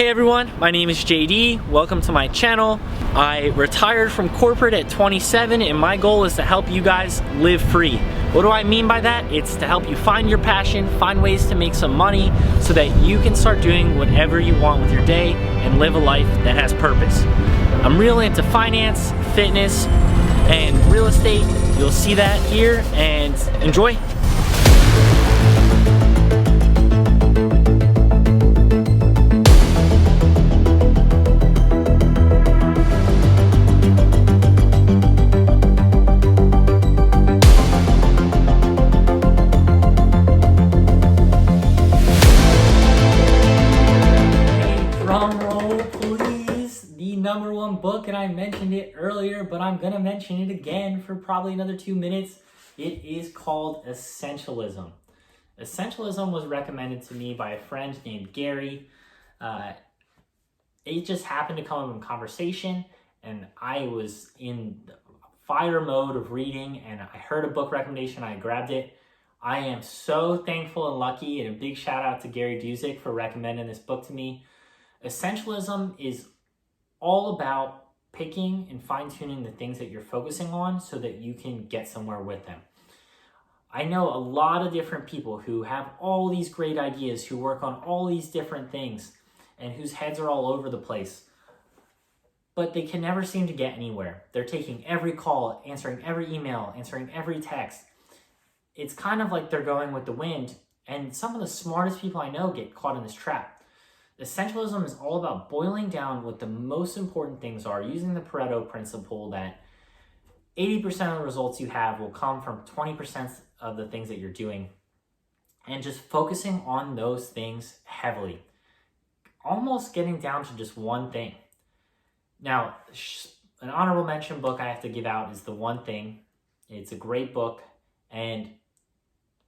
Hey everyone, my name is JD. Welcome to my channel. I retired from corporate at 27 and my goal is to help you guys live free. What do I mean by that? It's to help you find your passion, find ways to make some money so that you can start doing whatever you want with your day and live a life that has purpose. I'm real into finance, fitness, and real estate. You'll see that here and enjoy. Number one book, and I mentioned it earlier, but I'm gonna mention it again for probably another 2 minutes. It is called Essentialism. Essentialism was recommended to me by a friend named Gary. It just happened to come up in conversation, and I was in fire mode of reading, and I heard a book recommendation, I grabbed it. I am so thankful and lucky, and a big shout out to Gary Dusick for recommending this book to me. Essentialism is all about picking and fine-tuning the things that you're focusing on so that you can get somewhere with them. I know a lot of different people who have all these great ideas, who work on all these different things, and whose heads are all over the place, but they can never seem to get anywhere. They're taking every call, answering every email, answering every text. It's kind of like they're going with the wind, and some of the smartest people I know get caught in this trap. Essentialism is all about boiling down what the most important things are, using the Pareto principle that 80% of the results you have will come from 20% of the things that you're doing, and just focusing on those things heavily, almost getting down to just one thing. Now, an honorable mention book I have to give out is The One Thing. It's a great book, and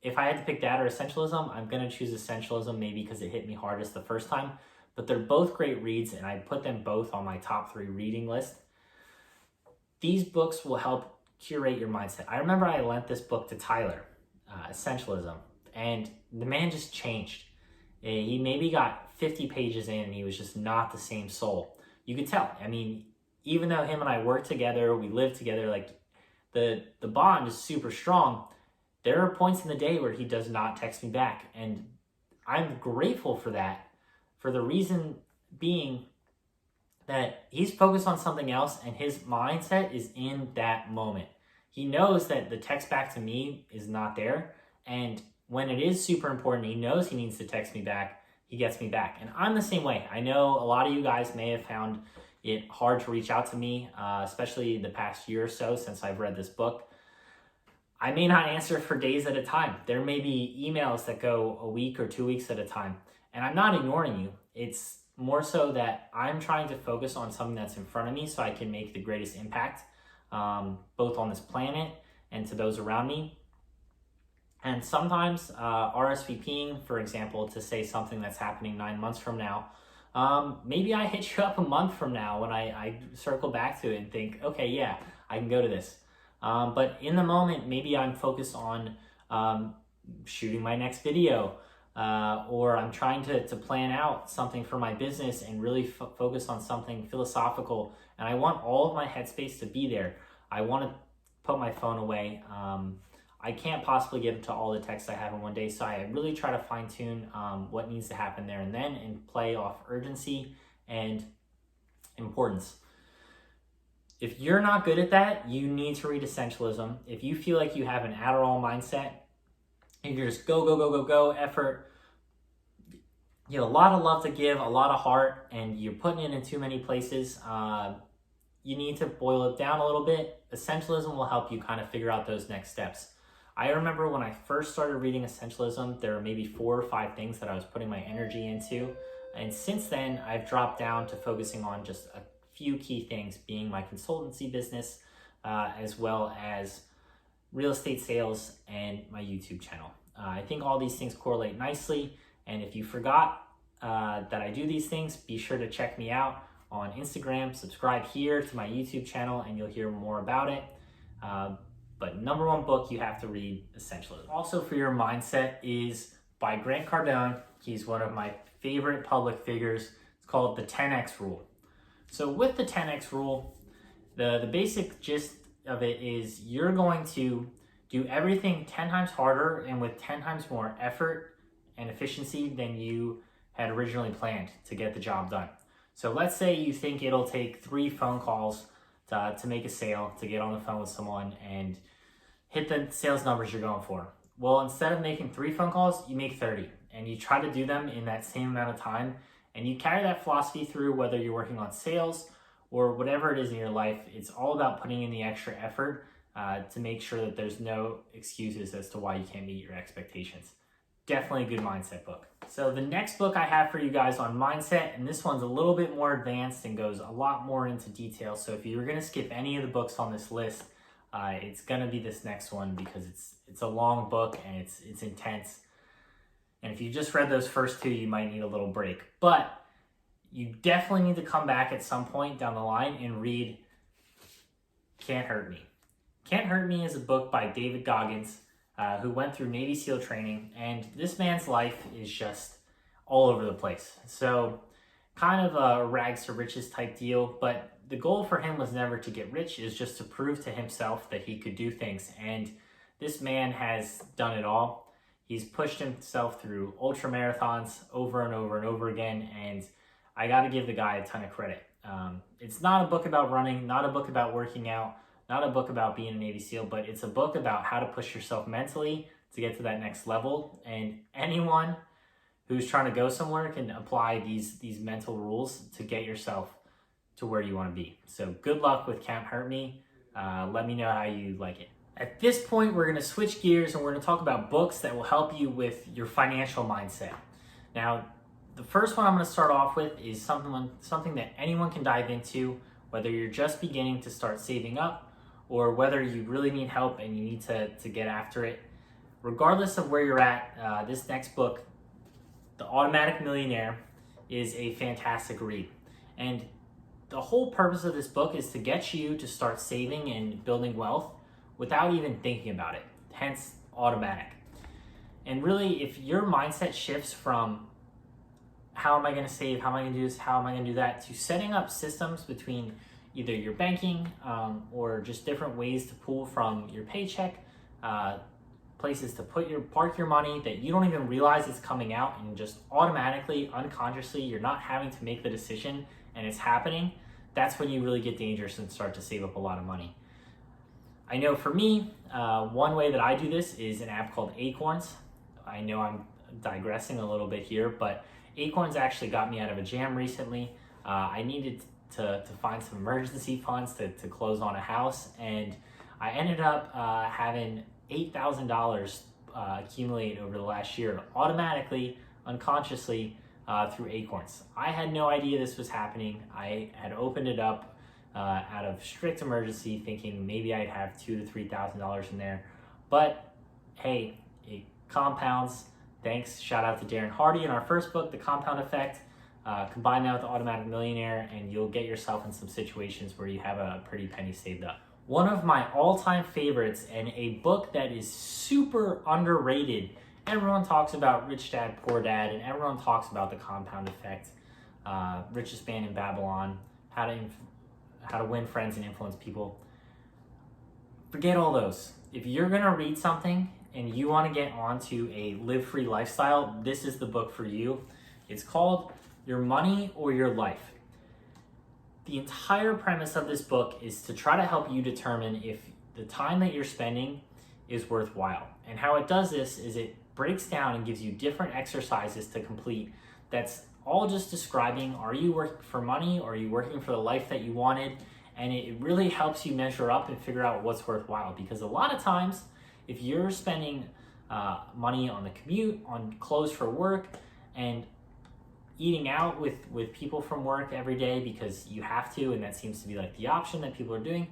if I had to pick that or Essentialism, I'm going to choose Essentialism, maybe because it hit me hardest the first time. But they're both great reads, and I put them both on my top 3 reading list. These books will help curate your mindset. I remember I lent this book to Tyler, Essentialism, and the man just changed. He maybe got 50 pages in, and he was just not the same soul. You could tell. I mean, even though him and I work together, we live together, like the bond is super strong. There are points in the day where he does not text me back, and I'm grateful for that, for the reason being that he's focused on something else and his mindset is in that moment. He knows that the text back to me is not there, and when it is super important, he knows he needs to text me back, he gets me back. And I'm the same way. I know a lot of you guys may have found it hard to reach out to me, especially the past year or so since I've read this book. I may not answer for days at a time. There may be emails that go a week or 2 weeks at a time. And I'm not ignoring you. It's more so that I'm trying to focus on something that's in front of me so I can make the greatest impact, both on this planet and to those around me. And sometimes RSVPing, for example, to say something that's happening 9 months from now, maybe I hit you up a month from now when I circle back to it and think, okay, yeah, I can go to this. But in the moment, maybe I'm focused on shooting my next video, or I'm trying to plan out something for my business and really focus on something philosophical. And I want all of my headspace to be there. I want to put my phone away. I can't possibly get to all the texts I have in one day, so I really try to fine tune what needs to happen there and then and play off urgency and importance. If you're not good at that, you need to read Essentialism. If you feel like you have an Adderall mindset and you're just go effort, you have a lot of love to give, a lot of heart, and you're putting it in too many places, you need to boil it down a little bit. Essentialism will help you kind of figure out those next steps. I remember when I first started reading Essentialism, there were maybe 4 or 5 things that I was putting my energy into. And since then, I've dropped down to focusing on just a few key things, being my consultancy business, as well as real estate sales and my YouTube channel. I think all these things correlate nicely. And if you forgot that I do these things, be sure to check me out on Instagram, subscribe here to my YouTube channel, and you'll hear more about it. But number one book you have to read, Essentialism. Also for your mindset is by Grant Cardone. He's one of my favorite public figures It's called the 10x rule. So with the 10x rule, the basic gist of it is you're going to do everything 10 times harder and with 10 times more effort and efficiency than you had originally planned to get the job done. So let's say you think it'll take 3 phone calls to make a sale, to get on the phone with someone and hit the sales numbers you're going for. Well, instead of making 3 phone calls, you make 30 and you try to do them in that same amount of time, and you carry that philosophy through whether you're working on sales or whatever it is in your life. It's all about putting in the extra effort to make sure that there's no excuses as to why you can't meet your expectations. Definitely a good mindset book. So the next book I have for you guys on mindset, and this one's a little bit more advanced and goes a lot more into detail. So if you're gonna skip any of the books on this list, it's gonna be this next one because it's a long book and it's intense. And if you just read those first 2, you might need a little break. But you definitely need to come back at some point down the line and read Cant Hurt Me. Cant Hurt Me is a book by David Goggins, who went through Navy SEAL training, and this man's life is just all over the place. So kind of a rags to riches type deal, but the goal for him was never to get rich, is just to prove to himself that he could do things. And this man has done it all. He's pushed himself through ultra marathons over and over and over again, and I got to give the guy a ton of credit. It's not a book about running, not a book about working out, not a book about being a Navy SEAL, but it's a book about how to push yourself mentally to get to that next level. And anyone who's trying to go somewhere can apply these mental rules to get yourself to where you want to be. So good luck with Cant Hurt Me. Let me know how you like it. At this point, we're going to switch gears and we're going to talk about books that will help you with your financial mindset. Now, the first one I'm going to start off with is something that anyone can dive into, whether you're just beginning to start saving up or whether you really need help and you need to get after it. Regardless of where you're at, this next book, The Automatic Millionaire, is a fantastic read. And the whole purpose of this book is to get you to start saving and building wealth without even thinking about it, hence automatic. And really, if your mindset shifts from how am I going to save, how am I going to do this, how am I going to do that, to setting up systems between either your banking or just different ways to pull from your paycheck, places to park your money that you don't even realize it's coming out, and just automatically, unconsciously, you're not having to make the decision and it's happening, that's when you really get dangerous and start to save up a lot of money. I know for me, one way that I do this is an app called Acorns. I know I'm digressing a little bit here, but Acorns actually got me out of a jam recently. I needed to find some emergency funds to close on a house, and I ended up having $8,000 accumulate over the last year automatically, unconsciously, through Acorns. I had no idea this was happening. I had opened it up out of strict emergency, thinking maybe I'd have $2,000 to $3,000 in there, but hey, it compounds. Thanks, shout out to Darren Hardy in our first book, The Compound Effect. Combine that with the Automatic Millionaire and you'll get yourself in some situations where you have a pretty penny saved up. One of my all-time favorites, and a book that is super underrated. Everyone talks about Rich Dad, Poor Dad, and everyone talks about The Compound Effect, Richest Man in Babylon, How to Win Friends and Influence People. Forget all those. If you're gonna read something and you want to get onto a live-free lifestyle, this is the book for you. It's called Your Money or Your Life. The entire premise of this book is to try to help you determine if the time that you're spending is worthwhile. And how it does this is it breaks down and gives you different exercises to complete that's all just describing, are you working for money or are you working for the life that you wanted? And it really helps you measure up and figure out what's worthwhile, because a lot of times, if you're spending money on the commute, on clothes for work, and eating out with people from work every day because you have to, and that seems to be like the option that people are doing,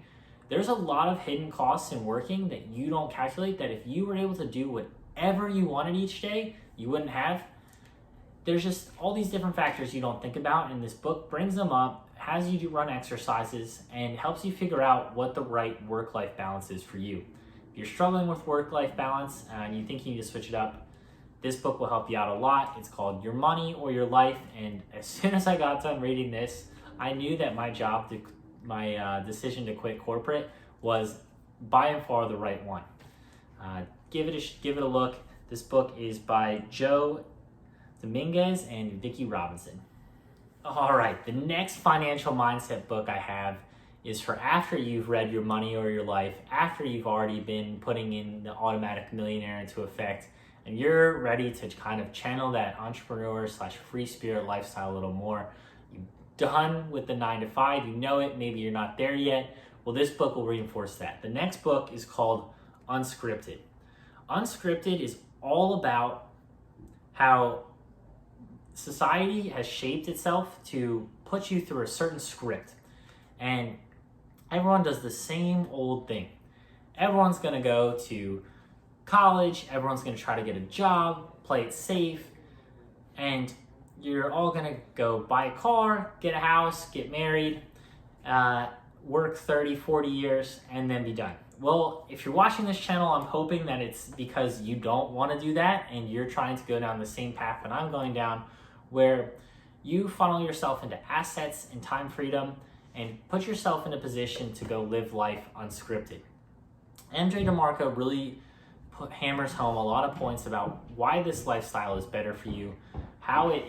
there's a lot of hidden costs in working that you don't calculate, that if you were able to do whatever you wanted each day, you wouldn't have. There's just all these different factors you don't think about, and this book brings them up, has you run exercises, and helps you figure out what the right work-life balance is for you. If you're struggling with work-life balance and you think you need to switch it up, This book will help you out a lot. It's called Your Money or Your Life. And as soon as I got done reading this, I knew that my decision to quit corporate was by and far the right one. Give it a look. This book is by Joe Dominguez and Vicki Robinson. All right, the next financial mindset book I have is for after you've read Your Money or Your Life, after you've already been putting in the Automatic Millionaire into effect, and you're ready to kind of channel that entrepreneur/free spirit lifestyle a little more. You're done with the 9 to 5, you know it, maybe you're not there yet. Well, this book will reinforce that. The next book is called Unscripted. Unscripted is all about how society has shaped itself to put you through a certain script. And everyone does the same old thing. Everyone's going to go to college, everyone's going to try to get a job, play it safe, and you're all going to go buy a car, get a house, get married, work 30, 40 years, and then be done. Well, if you're watching this channel, I'm hoping that it's because you don't want to do that and you're trying to go down the same path that I'm going down, where you funnel yourself into assets and time freedom and put yourself in a position to go live life unscripted. MJ DeMarco really hammers home a lot of points about why this lifestyle is better for you, how it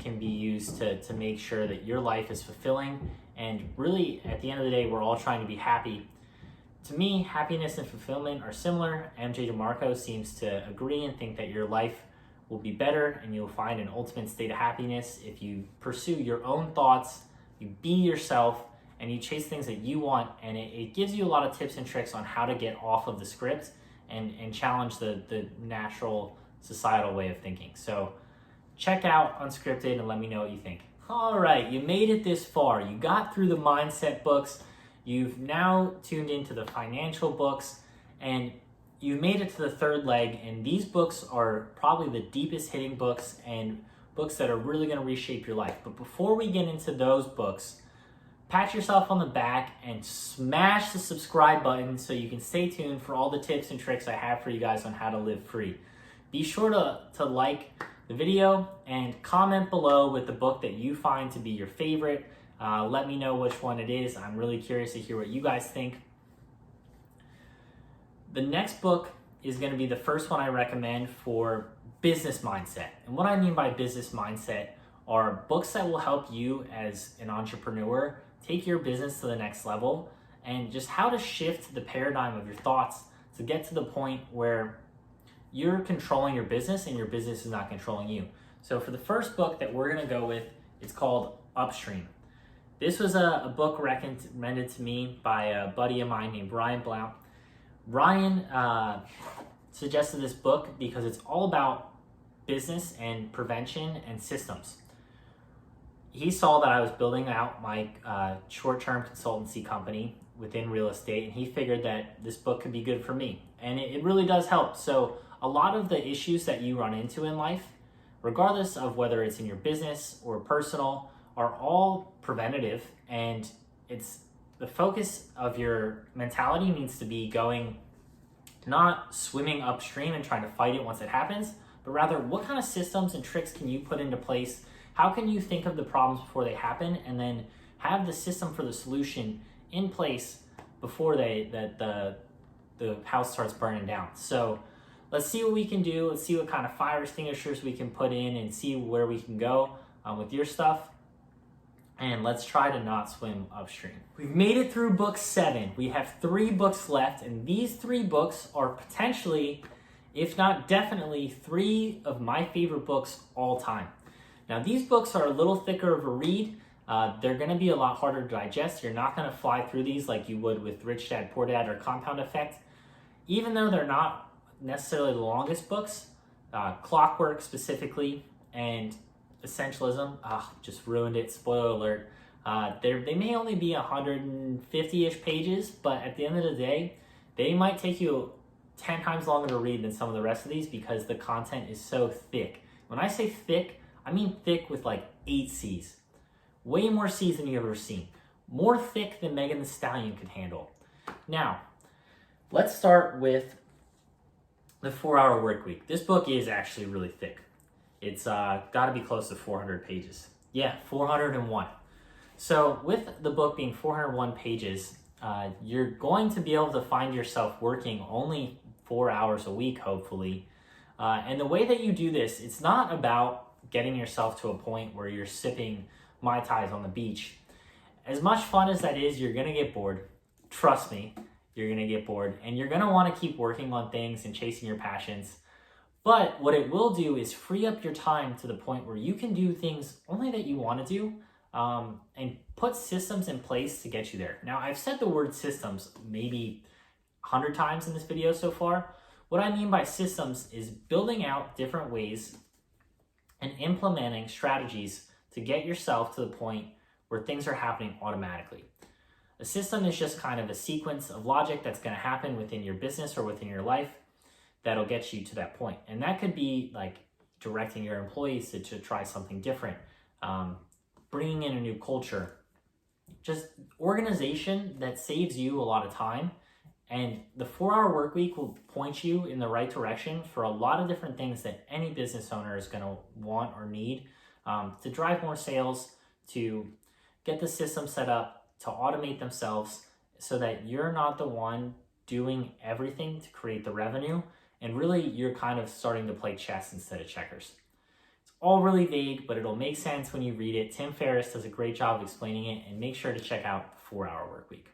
can be used to make sure that your life is fulfilling, and really at the end of the day, we're all trying to be happy. To me, happiness and fulfillment are similar. MJ DeMarco seems to agree and think that your life will be better and you'll find an ultimate state of happiness if you pursue your own thoughts, you be yourself, and you chase things that you want. And it gives you a lot of tips and tricks on how to get off of the script and challenge the natural societal way of thinking. So check out Unscripted and let me know what you think. All right, you made it this far. You got through the mindset books. You've now tuned into the financial books, and you've made it to the third leg. And these books are probably the deepest hitting books and books that are really going to reshape your life. But before we get into those books, pat yourself on the back and smash the subscribe button so you can stay tuned for all the tips and tricks I have for you guys on how to live free. Be sure to like the video and comment below with the book that you find to be your favorite. Let me know which one it is. I'm really curious to hear what you guys think. The next book is going to be the first one I recommend for business mindset. And what I mean by business mindset are books that will help you as an entrepreneur take your business to the next level, and just how to shift the paradigm of your thoughts to get to the point where you're controlling your business and your business is not controlling you. So for the first book that we're going to go with, it's called Upstream. This was a book recommended to me by a buddy of mine named Brian Blount. Brian suggested this book because it's all about business and prevention and systems. He saw that I was building out my short-term consultancy company within real estate, and he figured that this book could be good for me. And it really does help. So a lot of the issues that you run into in life, regardless of whether it's in your business or personal, are all preventative, and it's the focus of your mentality needs to be going, not swimming upstream and trying to fight it once it happens, but rather what kind of systems and tricks can you put into place? How can you think of the problems before they happen and then have the system for the solution in place before the house starts burning down? So let's see what we can do. Let's see what kind of fire extinguishers we can put in and see where we can go with your stuff. And let's try to not swim upstream. We've made it through book 7. We have 3 books left, and these 3 books are potentially, if not definitely, 3 of my favorite books all time. Now, these books are a little thicker of a read. They're going to be a lot harder to digest. You're not going to fly through these like you would with Rich Dad, Poor Dad or Compound Effect. Even though they're not necessarily the longest books, Clockwork specifically, and Essentialism, just ruined it, spoiler alert. They may only be 150-ish pages, but at the end of the day, they might take you 10 times longer to read than some of the rest of these because the content is so thick. When I say thick, I mean thick with like 8 C's. Way more C's than you've ever seen. More thick than Megan Thee Stallion could handle. Now, let's start with The 4-Hour Workweek. This book is actually really thick. It's got to be close to 400 pages. Yeah, 401. So with the book being 401 pages, you're going to be able to find yourself working only 4 hours a week, hopefully. And the way that you do this, it's not about getting yourself to a point where you're sipping Mai Tais on the beach. As much fun as that is, you're going to get bored. Trust me, you're going to get bored. And you're going to want to keep working on things and chasing your passions. But what it will do is free up your time to the point where you can do things only that you want to do, and put systems in place to get you there. Now, I've said the word systems maybe 100 times in this video so far. What I mean by systems is building out different ways and implementing strategies to get yourself to the point where things are happening automatically. A system is just kind of a sequence of logic that's going to happen within your business or within your life that'll get you to that point. And that could be like directing your employees to try something different, bringing in a new culture, just organization that saves you a lot of time. And the 4-Hour Workweek will point you in the right direction for a lot of different things that any business owner is going to want or need, to drive more sales, to get the system set up, to automate themselves so that you're not the one doing everything to create the revenue. And really, you're kind of starting to play chess instead of checkers. It's all really vague, but it'll make sense when you read it. Tim Ferriss does a great job of explaining it, and make sure to check out 4-Hour Workweek.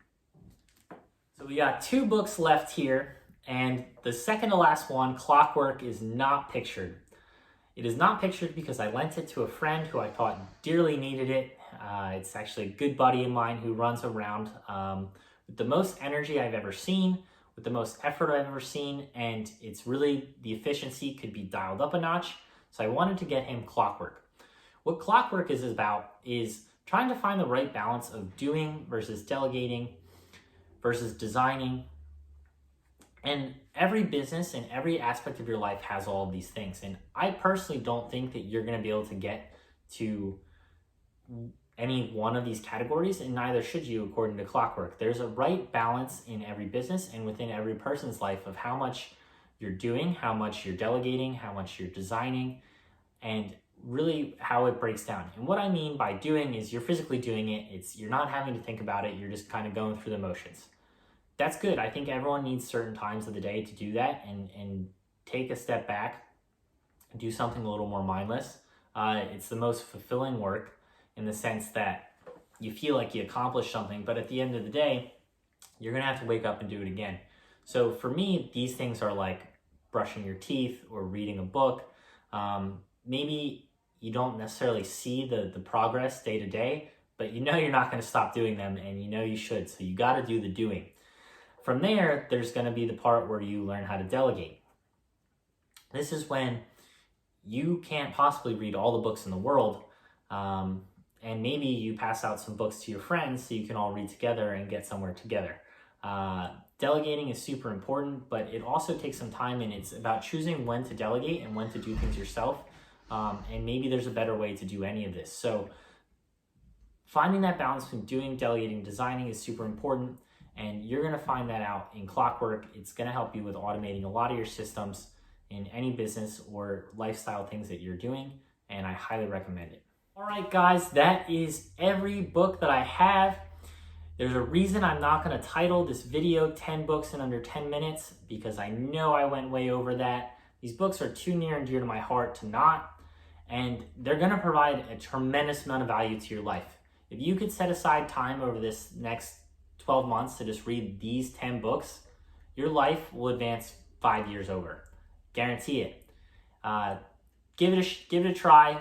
So we got 2 books left here, and the second to last one, Clockwork, is not pictured. It is not pictured because I lent it to a friend who I thought dearly needed it. It's actually a good buddy of mine who runs around with the most energy I've ever seen, with the most effort I've ever seen, and it's really, the efficiency could be dialed up a notch. So I wanted to get him Clockwork. What Clockwork is about is trying to find the right balance of doing versus delegating versus designing. And every business and every aspect of your life has all of these things. And I personally don't think that you're going to be able to get to any one of these categories, and neither should you, according to Clockwork. There's a right balance in every business and within every person's life of how much you're doing, how much you're delegating, how much you're designing, and really how it breaks down. And what I mean by doing is you're physically doing it. You're not having to think about it. You're just kind of going through the motions. That's good. I think everyone needs certain times of the day to do that and take a step back and do something a little more mindless. It's the most fulfilling work in the sense that you feel like you accomplished something, but at the end of the day, you're gonna have to wake up and do it again. So for me, these things are like brushing your teeth or reading a book. Maybe you don't necessarily see the progress day to day, but you know you're not gonna stop doing them, and you know you should, so you gotta do the doing. From there, there's gonna be the part where you learn how to delegate. This is when you can't possibly read all the books in the world, and maybe you pass out some books to your friends so you can all read together and get somewhere together. Delegating is super important, but it also takes some time, and it's about choosing when to delegate and when to do things yourself. And maybe there's a better way to do any of this. So finding that balance between doing, delegating, designing is super important, and you're gonna find that out in Clockwork. It's gonna help you with automating a lot of your systems in any business or lifestyle things that you're doing, and I highly recommend it. All right, guys, that is every book that I have. There's a reason I'm not gonna title this video 10 books in under 10 minutes, because I know I went way over that. These books are too near and dear to my heart to not, and they're gonna provide a tremendous amount of value to your life. If you could set aside time over this next 12 months to just read these 10 books, your life will advance 5 years over. Guarantee it. Give it a try.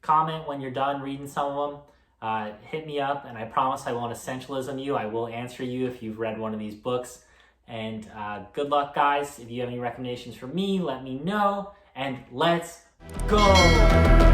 Comment when you're done reading some of them. Hit me up, and I promise I won't essentialism you. I will answer you if you've read one of these books. And good luck, guys. If you have any recommendations for me, let me know. And let's go!